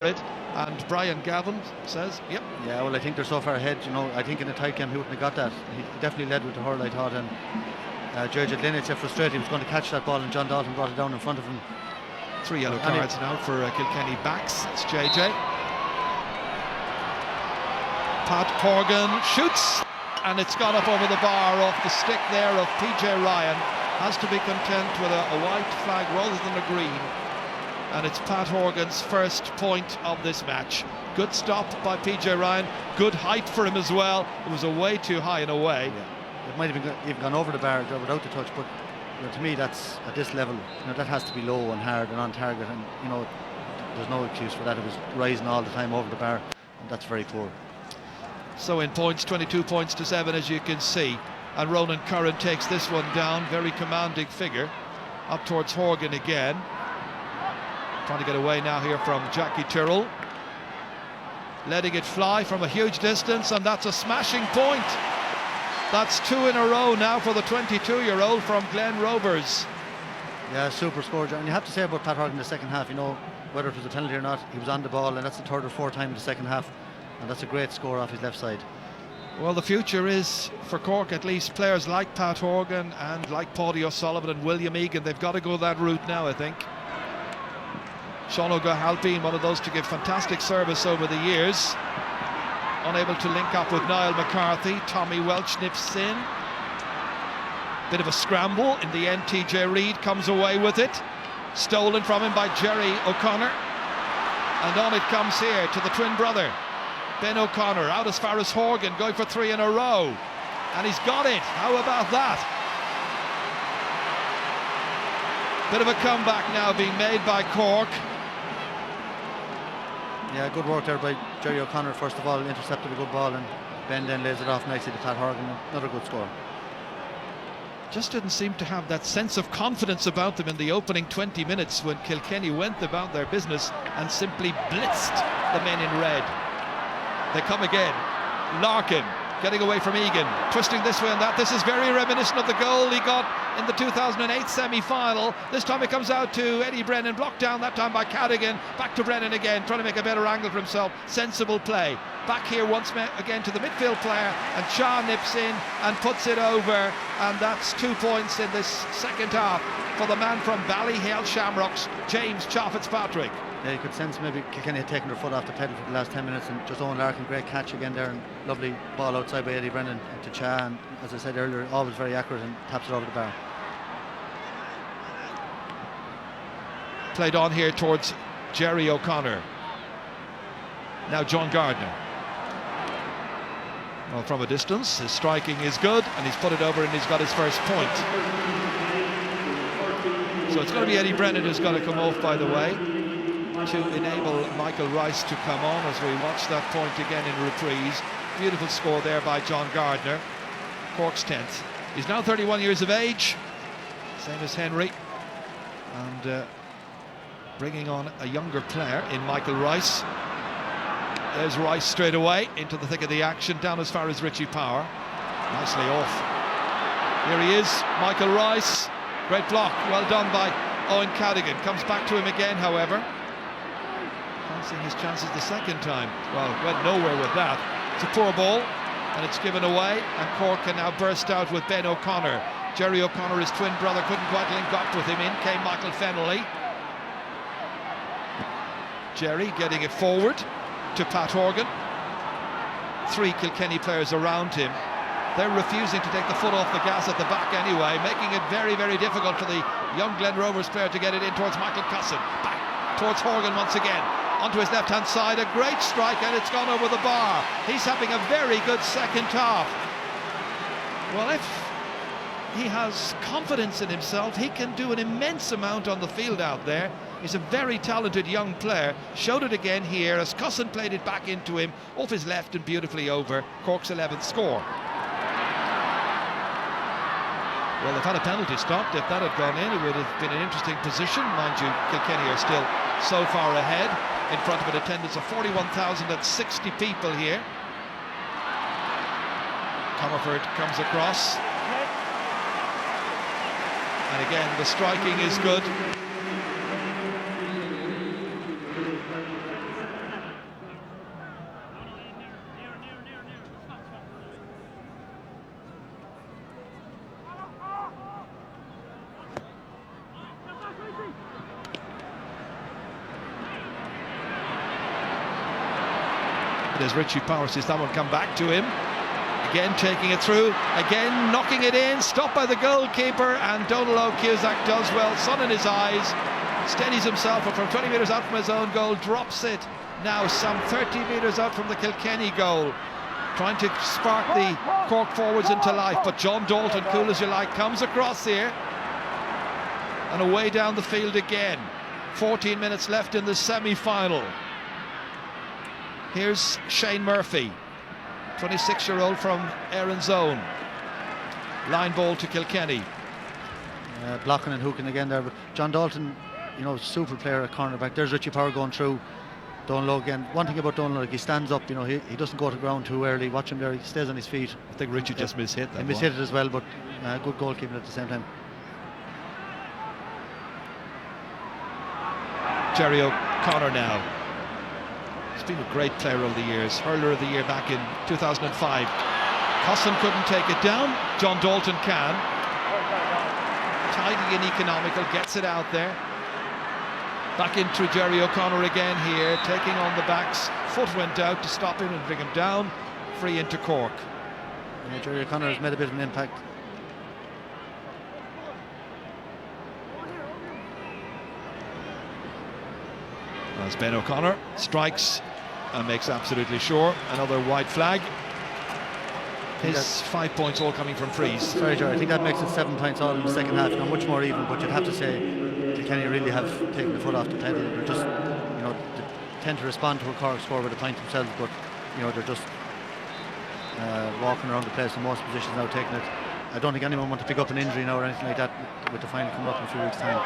it. And Brian Gavin says, yep. Yeah, well, I think they're so far ahead. You know, I think in the tight game he wouldn't have got that. He definitely led with the hurl, I thought, and George Linich got frustrated. He was going to catch that ball, and John Dalton brought it down in front of him. 3 yellow cards now for Kilkenny backs. It's JJ. Pat Horgan shoots, and it's gone up over the bar off the stick there of PJ Ryan. Has to be content with a white flag rather than a green. And it's Pat Horgan's first point of this match. Good stop by PJ Ryan. Good height for him as well. It was a way too high and away. Yeah. It might have even gone over the bar without the touch, but you know, to me, that's at this level. You know, that has to be low and hard and on target, and you know, there's no excuse for that. It was rising all the time over the bar, and that's very poor. So in points, 22 points to 7, as you can see. And Ronan Curran takes this one down. Very commanding figure. Up towards Horgan again. Trying to get away now here from Jackie Tyrrell. Letting it fly from a huge distance, and that's a smashing point. That's 2 in a row now for the 22-year-old from Glen Rovers. Yeah, super score. And you have to say about Pat Horgan in the second half, you know, whether it was a penalty or not, he was on the ball, and that's the 3rd or 4th time in the second half. And that's a great score off his left side. Well, the future is, for Cork at least, players like Pat Horgan and like Paudie O'Sullivan and William Egan. They've got to go that route now, I think. Sean O'Galpin, one of those to give fantastic service over the years. Unable to link up with Niall McCarthy. Tommy Welch nips in. Bit of a scramble. In the end, TJ Reid comes away with it. Stolen from him by Jerry O'Connor. And on it comes here to the twin brother. Ben O'Connor out as far as Horgan, going for 3 in a row. And he's got it. How about that? Bit of a comeback now being made by Cork. Yeah, good work there by Jerry O'Connor. First of all, intercepted a good ball, and Ben then lays it off nicely to Pat Horgan. Another good score. Just didn't seem to have that sense of confidence about them in the opening 20 minutes when Kilkenny went about their business and simply blitzed the men in red. They come again. Larkin getting away from Egan, twisting this way and that. This is very reminiscent of the goal he got in the 2008 semi-final. This time it comes out to Eddie Brennan, blocked down that time by Cadigan. Back to Brennan again, trying to make a better angle for himself. Sensible play. Back here once again to the midfield player, and Cha nips in and puts it over, and that's 2 points in this second half for the man from Ballyhale Shamrocks, James Cha Fitzpatrick. Yeah, you could sense maybe Kilkenny had taken their foot off the pedal for the last 10 minutes, and just Owen Larkin, great catch again there, and lovely ball outside by Eddie Brennan to Cha, and as I said earlier, always very accurate and taps it over the bar. Played on here towards Jerry O'Connor. Now John Gardner. Well, from a distance, his striking is good, and he's put it over and he's got his first point. So it's going to be Eddie Brennan who's got to come off, by the way, to enable Michael Rice to come on as we watch that point again in reprise. Beautiful score there by John Gardner, Cork's 10th. He's now 31 years of age, same as Henry, and bringing on a younger player in Michael Rice. There's Rice straight away into the thick of the action, down as far as Richie Power. Nicely off. Here he is, Michael Rice. Great block, well done by Owen Cadigan. Comes back to him again, however. Fancying his chances the second time. Well, went nowhere with that. It's a poor ball, and it's given away, and Cork can now burst out with Ben O'Connor. Jerry O'Connor, his twin brother, couldn't quite link up with him. In came Michael Fennelly. Jerry getting it forward to Pat Horgan. 3 Kilkenny players around him. They're refusing to take the foot off the gas at the back anyway, making it very, very difficult for the young Glen Rovers player to get it in towards Michael Cusson. Back towards Horgan once again. Onto his left-hand side, a great strike, and it's gone over the bar. He's having a very good second half. Well, if he has confidence in himself, he can do an immense amount on the field out there. He's a very talented young player. Showed it again here as Cusson played it back into him off his left and beautifully over. Cork's 11th score. Well, they've had a penalty stopped. If that had gone in, it would have been an interesting position. Mind you, Kilkenny are still so far ahead in front of an attendance of 41,060 people here. Comerford comes across. And again, the striking is good. There's Richie Power, sees that one come back to him. Again taking it through, again knocking it in, stopped by the goalkeeper, and Donald O'Cusack does well, sun in his eyes, steadies himself up from 20 metres out from his own goal, drops it now some 30 metres out from the Kilkenny goal, trying to spark the Cork forwards into life, but John Dalton, cool as you like, comes across here and away down the field again. 14 minutes left in the semi-final. Here's Shane Murphy, 26-year-old from Erin's Own. Line ball to Kilkenny. Blocking and hooking again there, but John Dalton, you know, super player at cornerback. There's Richie Power going through. Donlow again. One thing about Donlow, like, he stands up, you know, he doesn't go to ground too early. Watch him there, he stays on his feet. I think Richie just mishit that. He mishit it as well, but good goalkeeping at the same time. Jerry O'Connor now. He's been a great player over the years. Hurler of the year back in 2005. Cosson couldn't take it down. John Dalton can. Tidy and economical, gets it out there. Back into Jerry O'Connor again here, taking on the backs. Foot went out to stop him and bring him down. Free into Cork. Yeah, Jerry O'Connor has made a bit of an impact. As Ben O'Connor strikes and makes absolutely sure. Another white flag. His 5 points all coming from frees. Sorry, Jerry, I think that makes it 7 points all in the second half. Now much more even, but you'd have to say Kilkenny really have taken the foot off the pedal. They're just, you know, they tend to respond to a Cork score with a point themselves, but you know, they're just walking around the place in most positions now, taking it. I don't think anyone wants to pick up an injury now or anything like that with the final coming up in a few weeks' time.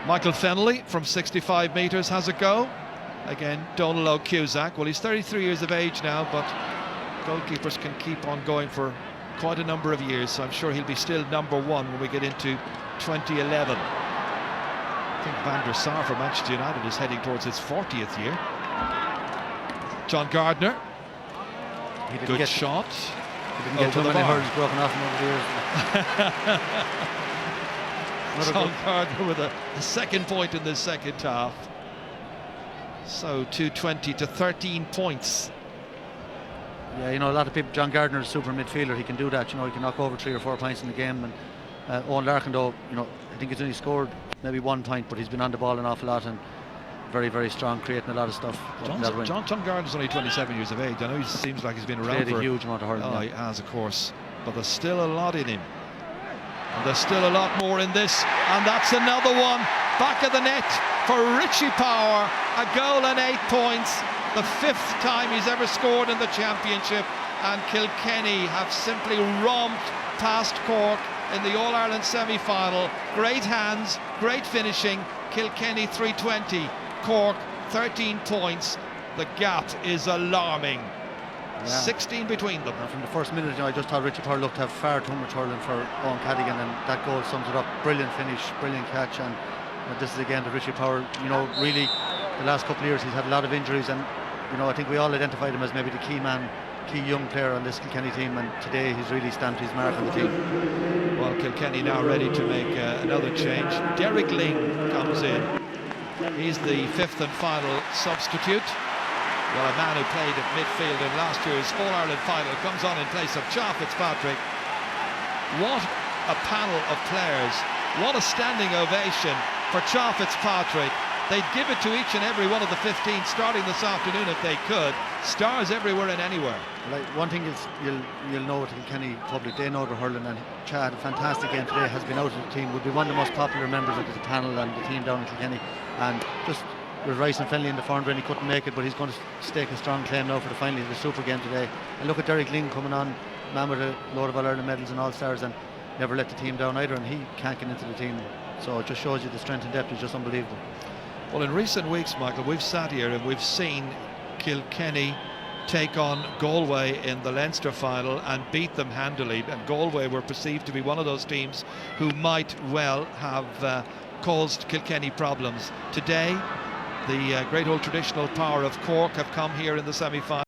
Michael Fennelly from 65 metres has a go. Again, Donald O'Cusack. Well, he's 33 years of age now, but goalkeepers can keep on going for quite a number of years, so I'm sure he'll be still number one when we get into 2011. I think Van der Sar for Manchester United is heading towards his 40th year. John Gardner. Good shot. He didn't get too many hurdles broken off him over the years. John Gardner with a second point in the second half. So 220 to 13 points. Yeah, you know, a lot of people, John Gardner is a super midfielder. He can do that, you know, he can knock over 3 or 4 points in the game. And Owen Larkin, though, you know, I think he's only scored maybe 1 point, but he's been on the ball an awful lot and very, very strong, creating a lot of stuff. John Gardner's only 27 years of age. I know he seems like he's been around for a huge amount of hurling. Oh, he has, of course. But there's still a lot in him. And there's still a lot more in this. And that's another one. Back of the net for Richie Power. A goal and 8 points. The 5th time he's ever scored in the championship. And Kilkenny have simply romped past Cork in the All-Ireland semi-final. Great hands, great finishing. Kilkenny 320, Cork 13 points. The gap is alarming. Yeah. 16 between them. And from the first minute, you know, I just thought Richie Power looked to have far too much hurling for Owen Cadigan, and that goal sums it up. Brilliant finish, brilliant catch, and this is again the Richie Power. You know, really, the last couple of years he's had a lot of injuries, and you know, I think we all identified him as maybe the key man, key young player on this Kilkenny team, and today he's really stamped his mark on the team. Well, Kilkenny now ready to make another change. Derek Ling comes in. He's the 5th and final substitute. Well, a man who played at midfield in last year's All-Ireland final comes on in place of Cha Fitzpatrick. What a panel of players. What a standing ovation for Cha Fitzpatrick. They'd give it to each and every one of the 15 starting this afternoon if they could. Stars everywhere and anywhere. Like, one thing is you'll know with the Kilkenny public, they know they're hurling, and Cha had a fantastic game today, has been out of the team, would be one of the most popular members of the panel and the team down in Kilkenny, and just with Rice and Fennelly in the front row, he couldn't make it, but he's going to stake a strong claim now for the final of the super game today. And look at Derek Ling coming on, man with a load of All-Ireland medals and All-Stars, and never let the team down either, and he can't get into the team, so it just shows you the strength and depth is just unbelievable. Well, in recent weeks, Michael, we've sat here and we've seen Kilkenny take on Galway in the Leinster final and beat them handily, and Galway were perceived to be one of those teams who might well have caused Kilkenny problems. Today, the great old traditional power of Cork have come here in the semi-final.